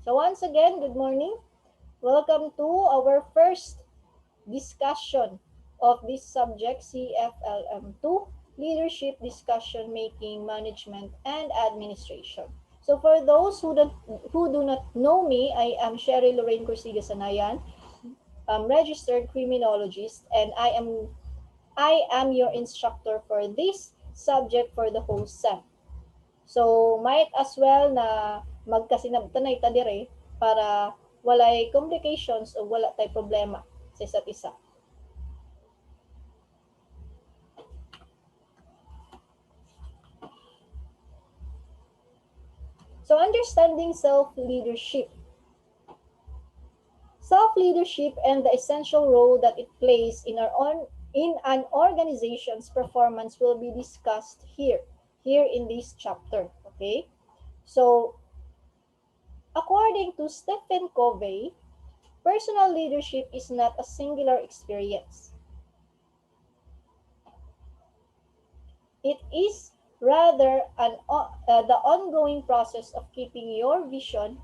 So once again, good morning. Welcome to our first discussion of this subject, CFLM2, Leadership Discussion Making, Management, and Administration. So for those who do not know me, I am Sherry Lorraine Corsiga-Sanayan, registered criminologist, and I am your instructor for this subject for the whole SEM. So, might as well na magkasinabtanay ta dire para walay complications o wala tay problema sa isa't isa. So, understanding self-leadership. Self-leadership and the essential role that it plays in an organization's performance will be discussed here in this chapter. Okay? So, according to Stephen Covey, personal leadership is not a singular experience. It is rather the ongoing process of keeping your vision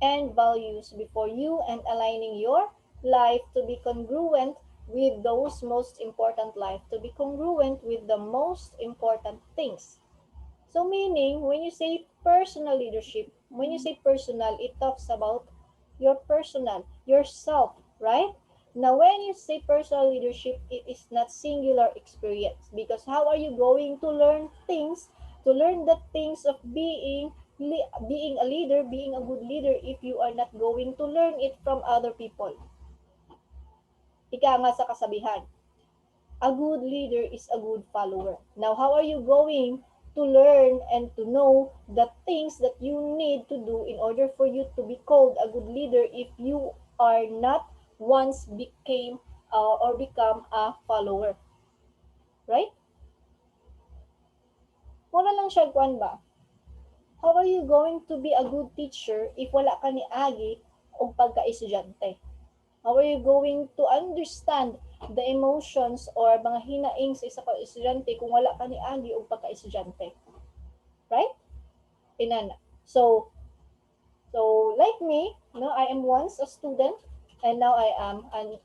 and values before you and aligning your life to be congruent with those most important life, to be congruent with the most important things. So meaning, when you say personal leadership, when you say personal, it talks about your personal, yourself, right? Now, when you say personal leadership, it is not singular experience because how are you going to learn things, to learn the things of being a leader, being a good leader if you are not going to learn it from other people? Ika nga sa kasabihan, a good leader is a good follower. Now, how are you going to learn and to know the things that you need to do in order for you to be called a good leader if you are not once became or become a follower? Right? Wala lang siya kuan ba? How are you going to be a good teacher if wala ka ni agi o pagka-estudyante? How are you going to understand the emotions or mga hinaing sa isa ka estudyante kung wala ka ni agi o pagka-estudyante? Right? Inana. So like me, no, I am once a student and now I am an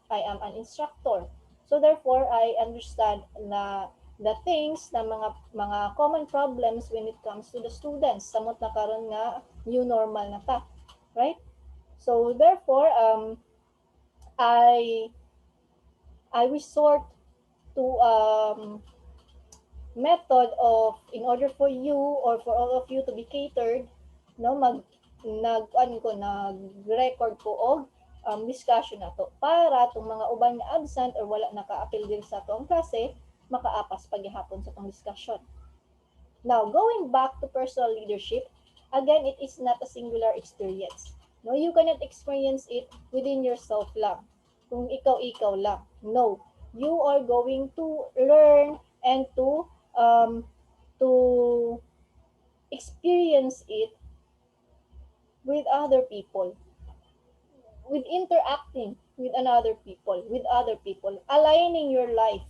instructor. So therefore, I understand na the things na mga common problems when it comes to the students. Samot na karon nga new normal na ta. Right? So therefore, I resort to method of in order for you or for all of you to be catered, no, nag-record ko og discussion nato para tong mga uban nga absent or wala naka-appeal din sa atong klase makaapas paghihapon sa tong discussion. Now, going back to personal leadership, again, it is not a singular experience. No, you cannot experience it within yourself lang. Kung ikaw lang. No, you are going to learn and to experience it with other people, with interacting with other people, aligning your life,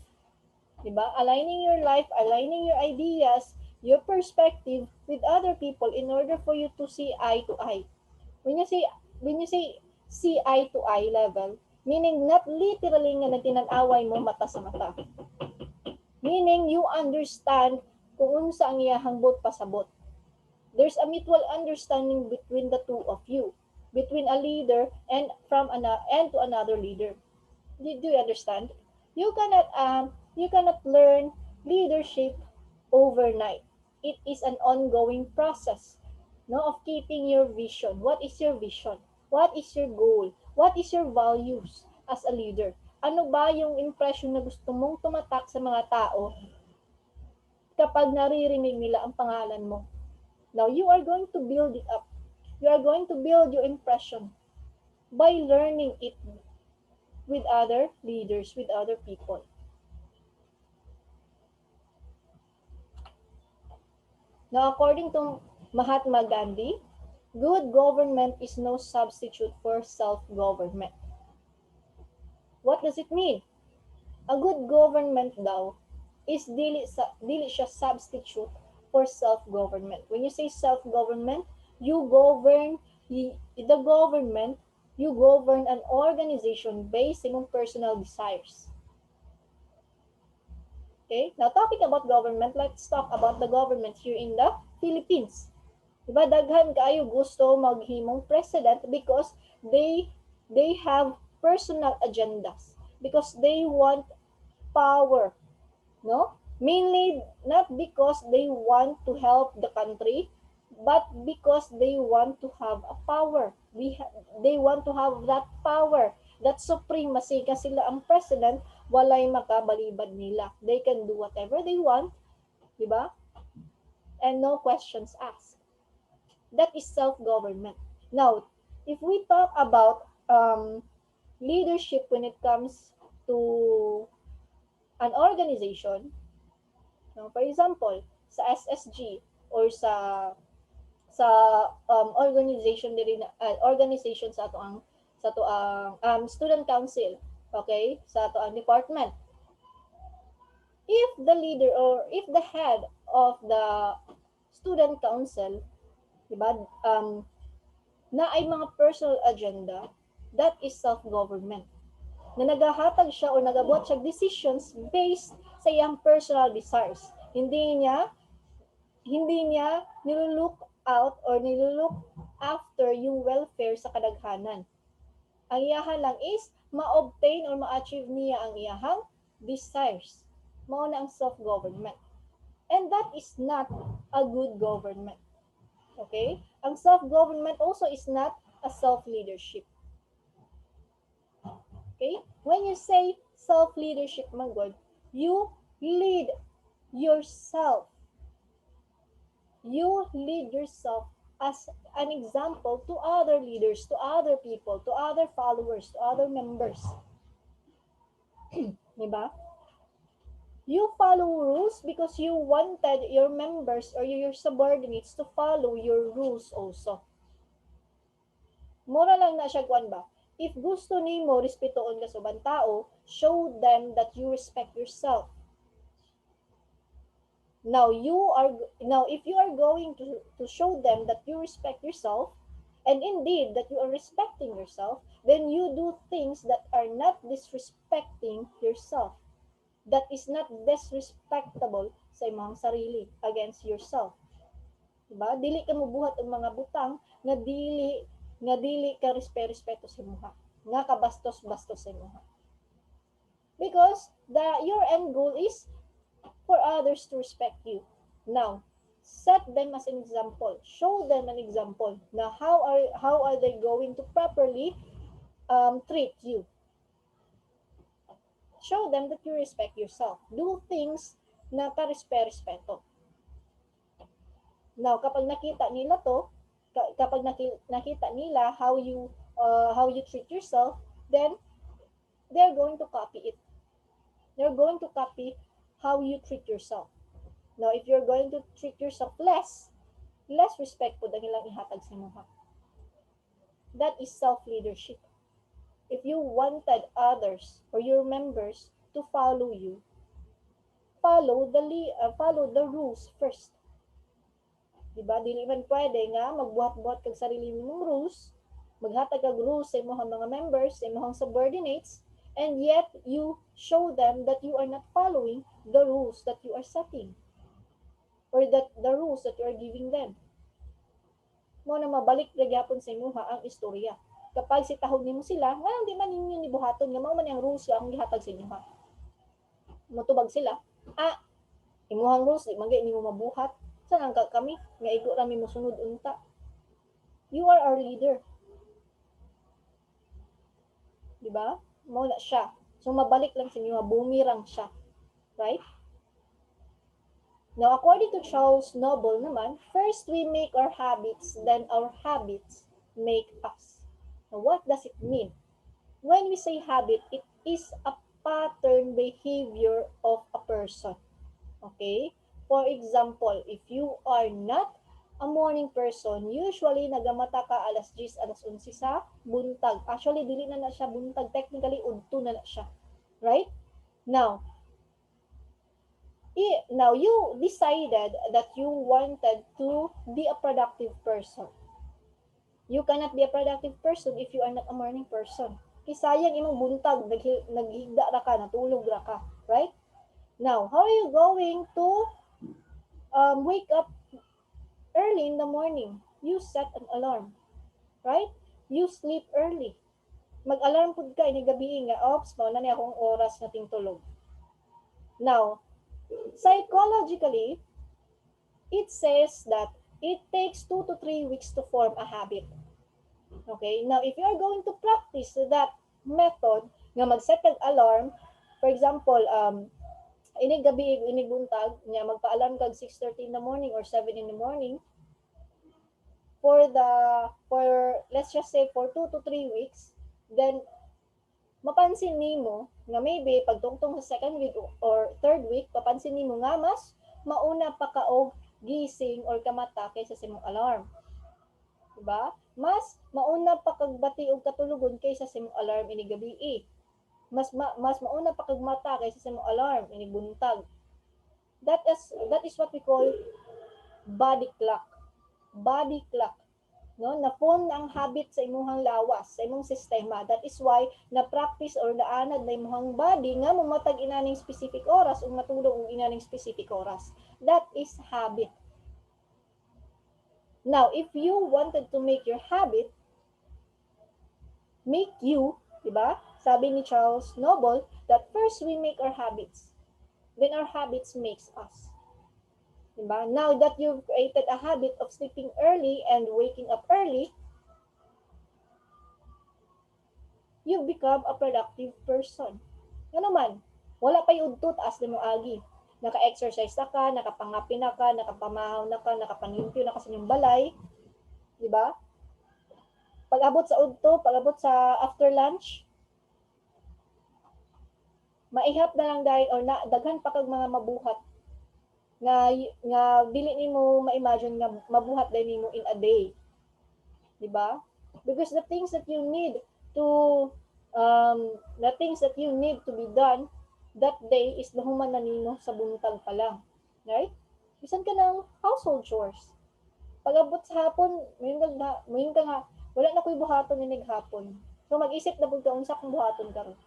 diba? Aligning your life, aligning your ideas, your perspective with other people in order for you to see eye to eye. When you say see eye to eye level, meaning not literally nga nagtinanaway mo mata sa mata. Meaning you understand kung unsa ang iyahang bot pasabot. There's a mutual understanding between the two of you, between a leader and to another leader. Do you understand? You cannot learn leadership overnight. It is an ongoing process, no, of keeping your vision. What is your vision? What is your goal? What is your values as a leader? Ano ba yung impression na gusto mong tumatak sa mga tao kapag naririnig nila ang pangalan mo? Now, you are going to build it up. You are going to build your impression by learning it with other leaders, with other people. Now, according to Mahatma Gandhi, good government is no substitute for self-government. What does it mean? A good government daw is dili siya substitute for self-government. When you say self-government, you govern the government, you govern an organization based sa imong personal desires. Okay? Now, talking about government, let's talk about the government here in the Philippines. Diba, daghan kaayo gusto maghimong president because they have personal agendas, because they want power, no? Mainly not because they want to help the country, but because they want to have a power. They want to have that power, that supremacy, kasi sila ang president, walay makabalibad nila. They can do whatever they want, di ba? And no questions asked. That is self-government. Now, if we talk about leadership when it comes to an organization, no, for example, sa SSG or sa organization diri organization sa ato ang student council, okay, sa ato ang department. If the leader or if the head of the student council, diba, na ay mga personal agenda, that is self-government. Na nagahatag siya o nagabuhat siya decisions based sa iyang personal desires. Hindi niya nilulook out or nilulook after yung welfare sa kadaghanan. Ang iyahan lang is ma-obtain or ma-achieve niya ang iyahang desires. Mao na ang self-government. And that is not a good government. Okay? Ang self-government also is not a self-leadership. Okay? When you say self-leadership, my God, you lead yourself. You lead yourself as an example to other leaders, to other people, to other followers, to other members. Diba? You follow rules because you wanted your members or your subordinates to follow your rules also. Mura lang na siya kuan ba? If gusto nimo respetoon ka sa ubang tao, show them that you respect yourself. Now if you are going to show them that you respect yourself, and indeed that you are respecting yourself, then you do things that are not disrespecting yourself. That is not disrespectable sa imong sarili against yourself. Diba? Dili ka mubuhat ang mga butang nga dili ka respeto sa imuha, nga kabastos-bastos sa imuha. Because your end goal is for others to respect you. Now, set them as an example. Show them an example na how are they going to properly treat you. Show them that you respect yourself. Do things na ka-respeto. Now, kapag nakita nila how you treat yourself, then they're going to copy it. They're going to copy how you treat yourself. Now, if you're going to treat yourself less respect po ang ilang ihatag sa imuha. That is self-leadership. If you wanted others or your members to follow you, follow the rules first. Diba? Dili man pwede nga magbuhat-buhat kag sarili mong rules, maghatag kag rules sa imong mga members, sa imong subordinates, and yet you show them that you are not following the rules that you are setting or that the rules that you are giving them. Mo na mabalik ra gyapon sa imuha ang istorya. Kapag sitahon nimo sila, nga di man ninyo ni buhaton nga mao man ang rules ang gihatag sa inyo ha. Motubag sila, imuhang rules di man gyud nimo mabuhat. Saan ang kami nga igo ra mi mosunod unta. You are our leader. Di ba? Mao na siya. So mabalik lang sa inyo, bumirang siya. Right? Now, according to Charles Noble naman, first we make our habits, then our habits make us. Now, what does it mean? When we say habit, it is a pattern behavior of a person. Okay? For example, if you are not a morning person, usually nagamata ka alas 10, alas 11 sa buntag. Actually, dili na siya buntag. Technically, udto na siya. Right? Now, you decided that you wanted to be a productive person. You cannot be a productive person if you are not a morning person. Kisayang imong buntag, naghigda ra ka, natulog ra ka, right? Now, how are you going to wake up early in the morning? You set an alarm, right? You sleep early. Mag-alarm pud ka ini gabi nga, ops, mao na ni akong oras na tingtulog. Now, psychologically, it says that it takes 2 to 3 weeks to form a habit. Okay? Now, if you are going to practice that method, nga mag-set ng alarm, for example, inig gabi, inig buntag, nga magpa-alarm kag 6:30 in the morning or 7 in the morning, for let's just say for 2 to 3 weeks, then mapansin nimo nga maybe pagtungtong sa second week or third week, papansin nimo nga mas mauna pa ka og gising or kamata kaysa sa imong alarm. Diba? Mas mauna pa kag bati og katulugon kaysa sa imong alarm ini gabi. Mas mauna pa kag mata kaysa sa imong alarm ini buntag. That is what we call body clock. Body clock. No, na-form na ang habit sa imong lawas, sa imong sistema. That is why na-practice or naanad na imong body nga mamatag inaning specific oras o matulog og inaning specific oras. That is habit. Now, if you wanted to make your habit, make you, diba? Sabi ni Charles Noble, that first we make our habits. Then our habits makes us. Diba? Now that you've created a habit of sleeping early and waking up early, you become a productive person. Ano man, wala pa yung taas na mo agi. Naka-exercise na ka, nakapangapi na ka, nakapamahaw na ka, nakapanimpyo na ka sa inyong balay. Diba? Pag-abot sa udto, pag-abot sa after lunch, maihap na lang dahil or na, daghan pa kag mga mabuhat nga dili nimo ma-imagine nga mabuhat dahil nimo in a day. Diba? Because the things that you need to be done that day is nahuman na nimo sa buntag pa lang. Right? Bisan ka ng household chores. Pag-abot sa hapon, mayon ka nga, wala na ko'y buhaton ni naghapon. So mag-isip na pud ka unsa kung buhaton karon.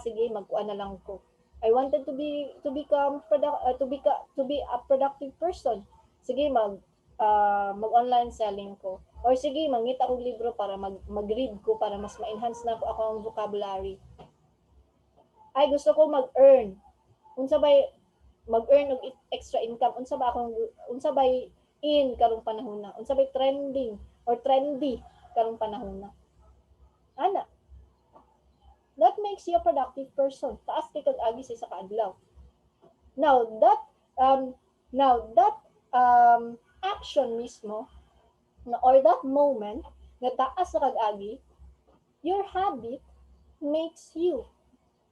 Sige, magkuan na lang ko. I wanted to be a productive person. Sige, mag-online selling ko. Or sige, mangita og libro para mag-read ko para mas ma-enhance na ako ang vocabulary. Ay, gusto ko mag-earn. Unsa bay mag-earn og extra income? Unsa bay in karong panahon na? Unsa bay trending or trendy karong panahon na? Ana. That makes you a productive person. Taas kay kag agi sa kaadlaw. Now that action mismo or that moment na taas sa kag agi, your habit makes you,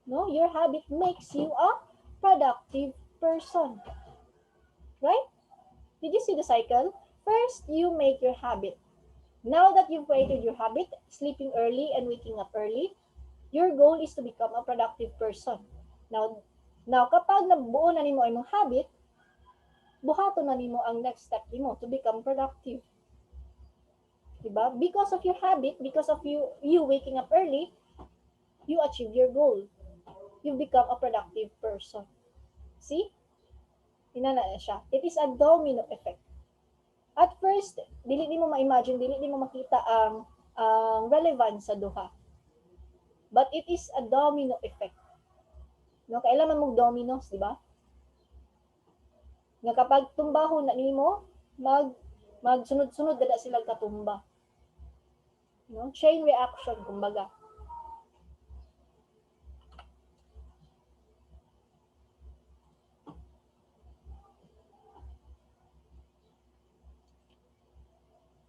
no? Your habit makes you a productive person. Right? Did you see the cycle? First, you make your habit. Now that you've created your habit, sleeping early and waking up early, your goal is to become a productive person. Now kapag nabuo na nimo imong habit, buhaton na nimo ang next step nimo to become productive. Diba? Because of your habit, because of you waking up early, you achieve your goal. You become a productive person. See? Inana na siya. It is a domino effect. At first, dili nimo ma-imagine, dili nimo makita ang relevance sa duha. But it is a domino effect. No, kailangan mong dominoes, di ba? Nga kapag tumbahon na nimo, magsunod-sunod dada sila katumba. No? Chain reaction, kumbaga.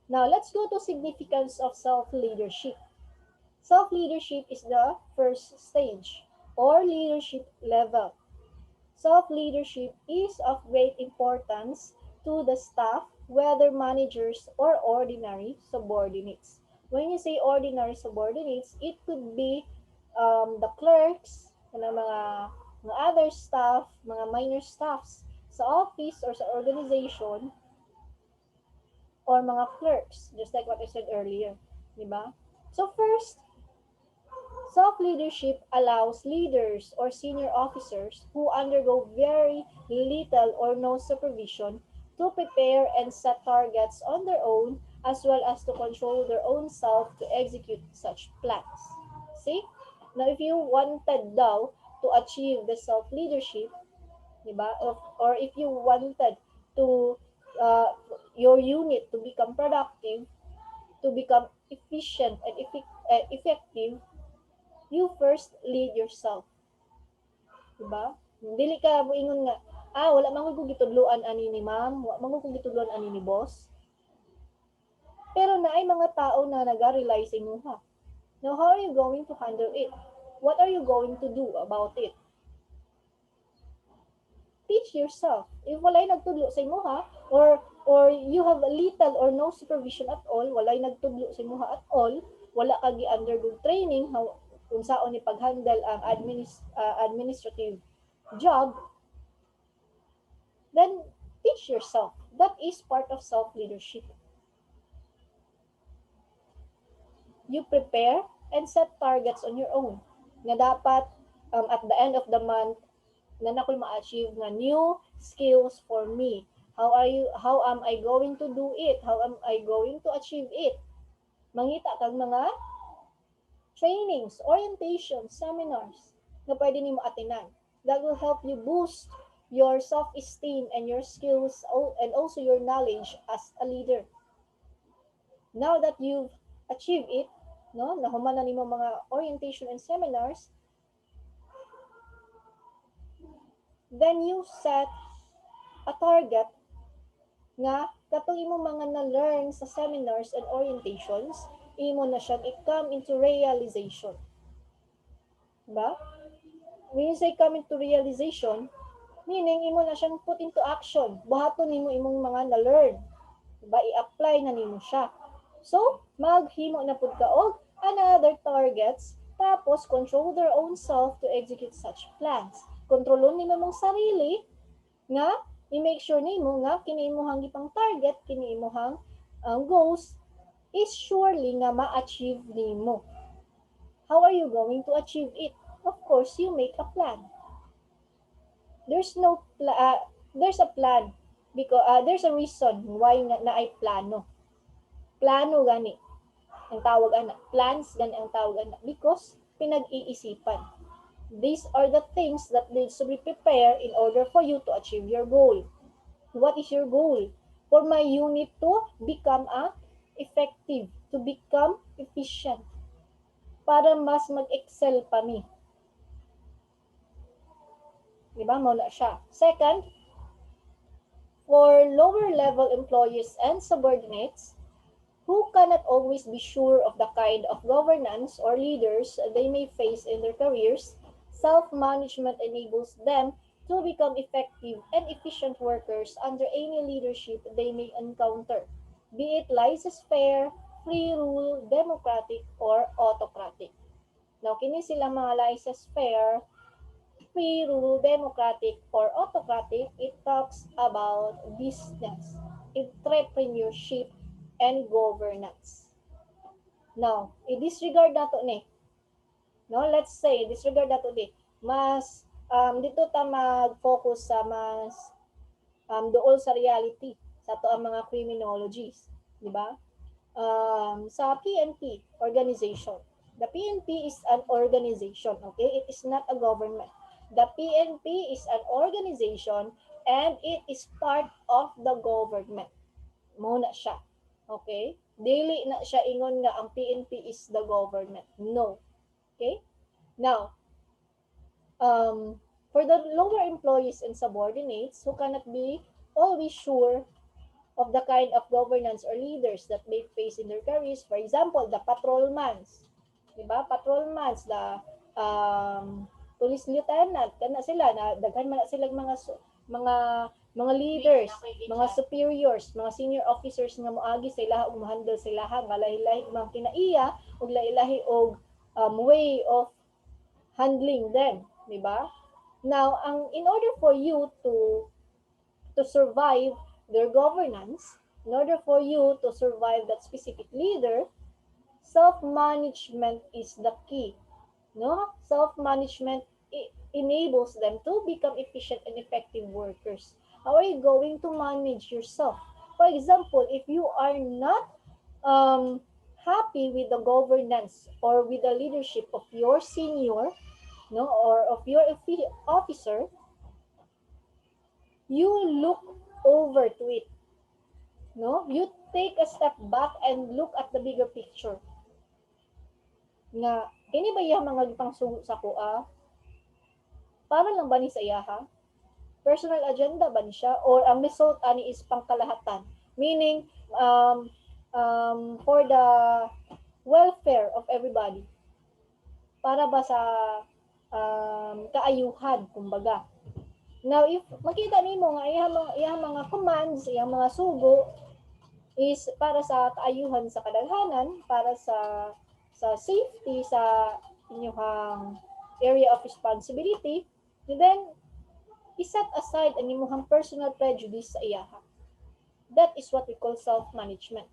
Now, let's go to significance of self-leadership. Self-leadership is the first stage or leadership level. Self-leadership is of great importance to the staff, whether managers or ordinary subordinates. When you say ordinary subordinates, it could be the clerks, mga other staff, mga minor staffs sa office or sa organization, or mga clerks, just like what I said earlier, di ba? So first, self-leadership allows leaders or senior officers who undergo very little or no supervision to prepare and set targets on their own, as well as to control their own self to execute such plans. See? Now, if you wanted daw to achieve the self-leadership, diba? Or if you wanted to uh, your unit to become productive, to become efficient and effective, you first lead yourself. Diba? Dili ka moingon nga, wala man ko gitudloan ani ni ma'am, wala man ko gitudloan ani ni boss. Pero naay mga tao na naga-rely sa imuha. Now, how are you going to handle it? What are you going to do about it? Teach yourself. If walay nagtudlo sa imuha, or you have little or no supervision at all, walay nagtudlo sa imuha at all, wala ka gi-undergo training how kung saon ni pag-handle ang administrative job, then teach yourself. That is part of self-leadership. You prepare and set targets on your own na dapat at the end of the month na nakoy ma-achieve nga new skills for me. How am I going to do it? How am I going to achieve it? Mangita kag mga trainings, orientation, seminars na pwede nimo attenan. That will help you boost your self-esteem and your skills and also your knowledge as a leader. Now that you've achieved it, no, nahuman na nimo mga orientation and seminars, then you set a target nga kapag imo mga na-learn sa seminars and orientations, imo na siyang i-come into realization. Diba? When you say come into realization, meaning imo na siyang put into action. Buhaton nimo imong mga na-learn. Diba? I-apply na nimo siya. So, maghimo na pud ka og another targets, tapos control their own self to execute such plans. Kontrolon nimo mong sarili nga i-make sure nimo nga kini imong gipang target, kini imong goals is surely nga ma-achieve nimo. How are you going to achieve it? Of course, you make a plan. There's a plan because there's a reason why nga naay plano. Plano gani ang tawag ana. Plans gani ang tawag ana because pinag-iisipan. These are the things that needs to be prepared in order for you to achieve your goal. What is your goal? For my unit to become effective, to become efficient, para mas mag-excel pa mi. Diba? Muna siya. Second, for lower level employees and subordinates who cannot always be sure of the kind of governance or leaders they may face in their careers, self-management enables them to become effective and efficient workers under any leadership they may encounter, be it laissez-faire, free rule, democratic, or autocratic. Now, kini silang mga laissez-faire, free rule, democratic, or autocratic, it talks about business, entrepreneurship, and governance. Now, i-disregard nato ni. No, let's say, disregard nato di. Mas dito ta mag-focus sa mas dool sa reality sa to ang mga criminologies, di ba? Sa PNP organization. The PNP is an organization, okay? It is not a government. The PNP is an organization and it is part of the government. Muna siya. Okay? Dili na siya ingon nga ang PNP is the government. No. Okay? Now, for the lower employees and subordinates who cannot be always sure of the kind of governance or leaders that they face in their careers, for example, the patrolmans, diba? Patrolmans, the police lieutenant, kana sila na daghan man sila mga leaders, mga superiors, mga senior officers nga moagi sa ilaha ug mo-handle sa ilaha nga lahi-lahi mga kinaiya ug lahi-lahi og way of handling them, di ba? Now, in order for you to survive their governance, In order for you to survive that specific leader, self-management is the key. No? Self-management enables them to become efficient and effective workers. How are you going to manage yourself? For example, if you are not happy with the governance or with the leadership of your senior, no, or of your officer, you look over to it. No, you take a step back and look at the bigger picture. Nga kini ba iya mga gipangsugo sa kuha? Para lang ba ni sa iyaha? Personal agenda ba ni siya? Or ang result ani is pangkalahatan? Meaning, for the welfare of everybody. Para ba sa kaayuhan, kumbaga. Now, if makita nimo nga iyang mga commands, iyang mga sugo is para sa kaayuhan sa kadaghanan, para sa safety sa inyong area of responsibility, then iset aside ang inyong personal prejudice sa iyaha. That is what we call self-management.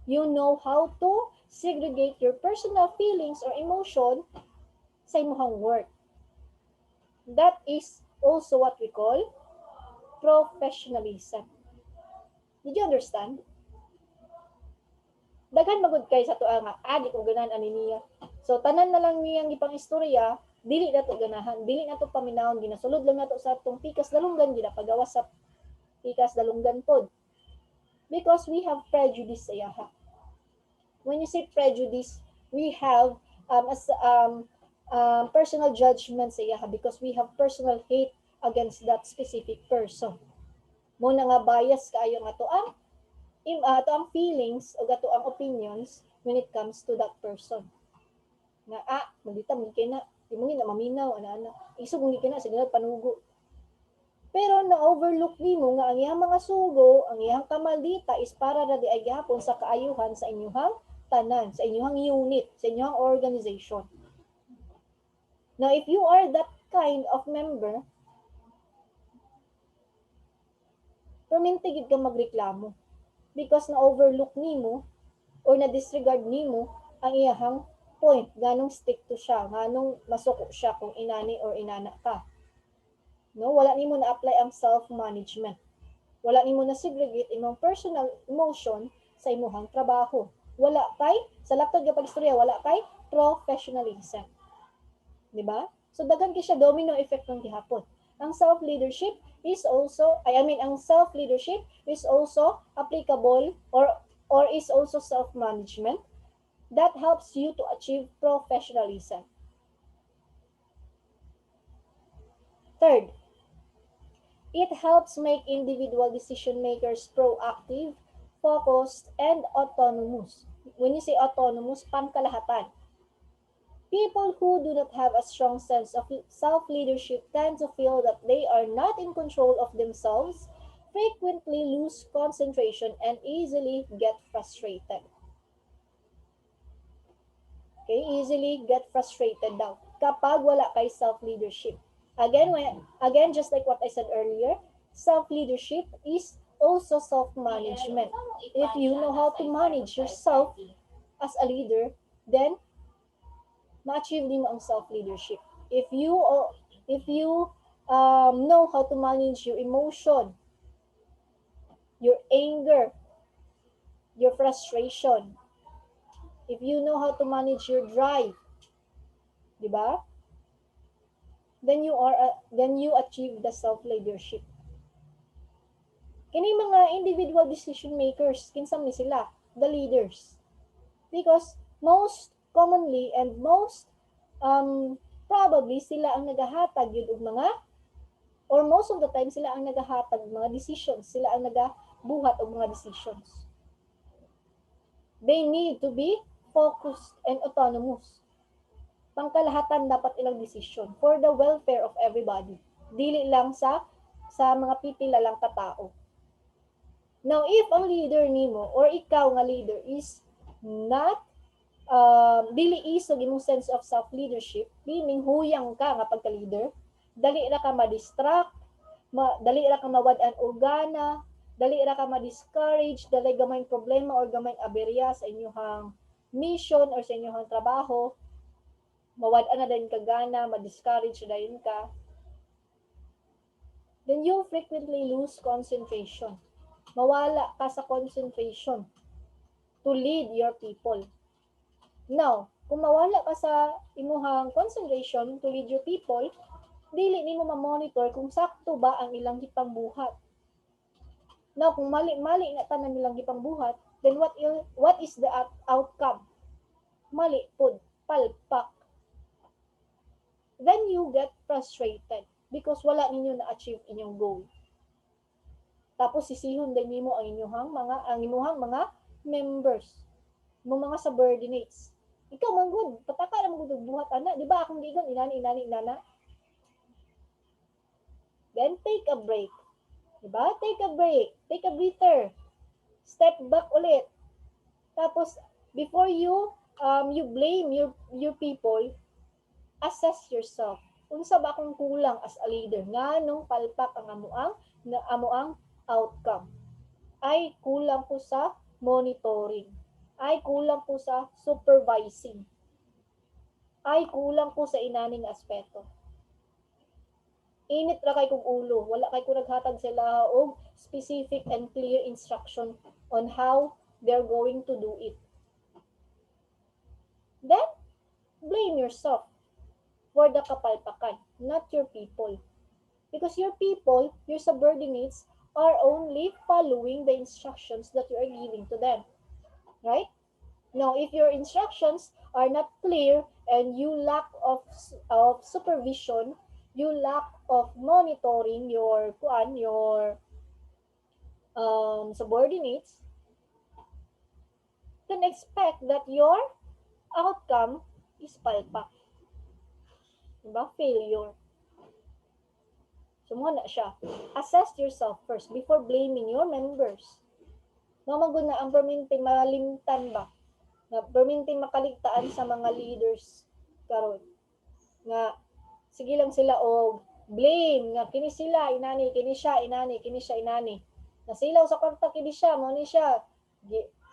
You know how to segregate your personal feelings or emotion sa inyong work. That is also what we call professionalism. Did you understand? Daghan magud kay sa tuwa nga adik o ganan ani niya. So tanan na lang niyang ipang istorya, dili na to ganahan, dili na to paminawon, ginasulod lang nato sa atong pikas dalunggan, ginapagawas sa pikas dalunggan pod. Because we have prejudice sa iyaha. When you say prejudice, we have personal judgment sa iyaha because we have personal hate against that specific person. Muna nga bias kaayo nga to ang feelings o gato ang opinions when it comes to that person. Nga, magdita, mungkin na, imungin na maminaw, ana-ana. Isog mungkin na, sige na, panugo. Pero na-overlook ni mo nga ang iyang mga sugo, ang iyang kamaldita is para na di ay gihapon sa kaayuhan sa inyuhang tanan, sa inyuhang unit, sa inyuhang organization. Now, if you are that kind of member, permintigid ka magreklamo. Because na-overlook nimo or na-disregard nimo ang iyahang point, ganong stick to siya, ganong masuko siya kung inani or inana ka. No, wala nimo na-apply ang self-management. Wala nimo na-segregate imong personal emotion sa imong trabaho. Wala kay, sa laktod nga pag-istorya, wala kay professionalism. Di ba? So, daghan kay siya domino effect ng gihapon. Ang self-leadership is also, ang self-leadership is also applicable or is also self-management that helps you to achieve professionalism. Third, it helps make individual decision makers proactive, focused, and autonomous. When you say autonomous, pangkalahatan. People who do not have a strong sense of self-leadership tend to feel that they are not in control of themselves, frequently lose concentration, and easily get frustrated. Okay, easily get frustrated daw kapag wala kay self-leadership. Again, just like what I said earlier, self-leadership is also self-management. If you know how to manage yourself as a leader, then ma-achieve din mo ang self-leadership. If you know how to manage your emotion, your anger, your frustration, if you know how to manage your drive, di ba? Then you achieve the self-leadership. Kini mga individual decision makers, kinsam ni sila, the leaders. Because most commonly and most probably sila ang nagahatag yun og mga or most of the time sila ang nagahatag mga decisions, sila ang nagabuhat og mga decisions. They need to be focused and autonomous. Pangkalahatan dapat ilang decision for the welfare of everybody. Dili lang sa mga pipila lang katao. Now, if ang leader nimo or ikaw nga leader is not dili isog imong sense of self-leadership, meaning huyang ka nga pagka-leader, dali ra ka ma-distract, dali ra ka mawad-an og gana, Dali ra ka ma-discourage, dali gamay problema or gamay aberya sa inyong mission or sa inyong trabaho, mawad-an na din ka gana, ma-discourage dayon ka, then you frequently lose concentration. Mawala ka sa concentration to lead your people. Now, kung mawala ka sa imuhang concentration to lead your people, dili nimo ma-monitor kung sakto ba ang ilang gipangbuhat. Now, kung mali-mali na tanan nilang gipangbuhat, then what is the outcome? Mali pud, palpak. Then you get frustrated because wala ninyo na-achieve inyong goal. Tapos sisihon din nimo ang imuhang mga members, mga subordinates. Ikaw man gud, pataka na magud buhat ana, di ba akong gigon inana. Then take a break. Di ba? Take a break, take a breather. Step back ulit. Tapos before you blame your people, assess yourself. Unsa ba akong kulang as a leader? Nganong palpak ang amuang outcome? Ay kulang po sa monitoring. Ay kulang po sa supervising. Ay kulang po sa inaning aspeto. Init ra kay kong ulo. Wala kay ko naghatag sila og specific and clear instruction on how they're going to do it. Then, blame yourself for the kapalpakan, not your people. Because your people, your subordinates, are only following the instructions that you are giving to them. Right? Now, if your instructions are not clear and you lack of supervision, you lack of monitoring your subordinates, then expect that your outcome is palpak. Diba? Failure. So, muna siya. Assess yourself first before blaming your members. Mamagod na ang perminting malimtan ba? Na perminting makaligtaan sa mga leaders karon nga sige lang sila og blame nga kini sila inani kini siya inani nasilaw sa kwarta kini siya mo ni siya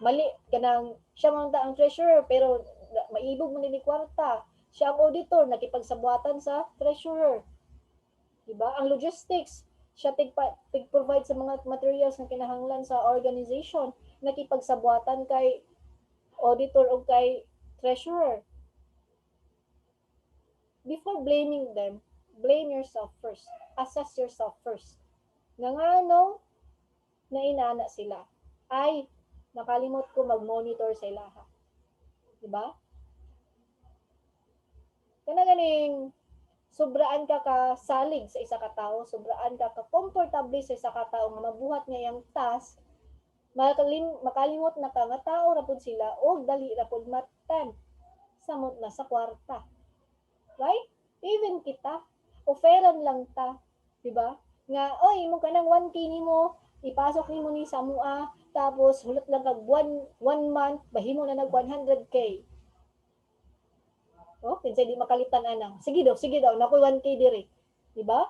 mali kanang siya man ta ang treasurer pero maibog man ni kwarta, siya ang auditor nakipagsabuatan sa treasurer, diba? Ang logistics siya tig-provide sa mga materials na kinahanglan sa organization, nakipagsabuatan kay auditor o kay treasurer. Before blaming them, blame yourself first. Assess yourself first. Nga nganong nainana sila. Ay, nakalimot ko mag-monitor sa ilaha. Diba? Kana ganing sobraan ka salig sa isa ka tawo, sobraan ka komportable sa isa ka tawo nga mabuhat nga iyang task, makalimot na ka nga tao ra pud sila o dali ra pud matem samot na sa kwarta. Right? Even kita, offeran lang ta, di ba? Nga, oy, mo kanang 1K nimo, ipasok nimo ni sa mua, tapos hulot lang kag one month, bahimo na nag 100K. Oh, kinsay di makalitan anang. Sige daw, nakoy 1K diri. Di ba?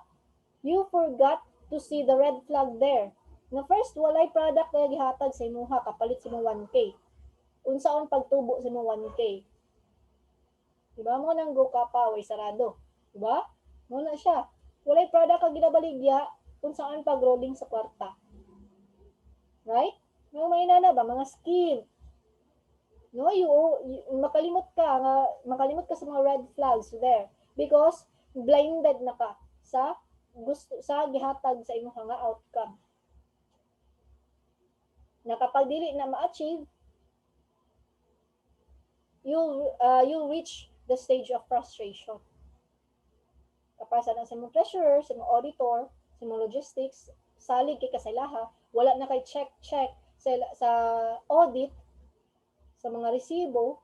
You forgot to see the red flag there. Na first, walay product na gihatag sa imuha, kapalit sa imong 1K. Unsaon pagtubo sa imong 1K? Diba? Mo nang go ka pa, way sarado. Diba? Mo na siya. Walay product ka ginabaligya kung saan pag-rolling sa kwarta. Right? Mga mainana ba? Mga skin. No, makalimot ka sa mga red flags there because blinded na ka sa gihatag sa imong nga outcome. Na kapag dili na ma-achieve, you'll reach the stage of frustration. Kapag sa mong treasurer, sa mong auditor, sa mong logistics, salig kay kasalaha, wala na kay check sa audit, sa mga resibo,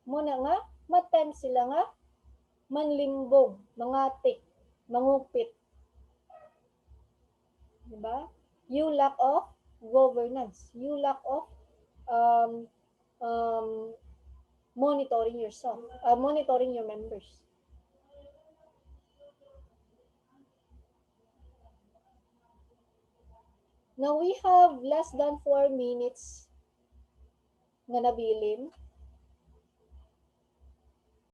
muna nga, matem sila nga, manlimbog, mangatik, mangupit. Diba? You lack of governance. You lack of monitoring yourself, monitoring your members. Now we have less than 4 minutes nga nabilin.